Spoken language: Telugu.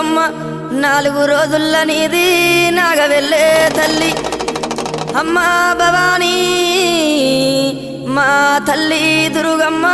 దుర్గమ్మ 4 రోజుల నీది నాగవెల్లే తల్లి అమ్మా భవానీ మా తల్లి దుర్గమ్మ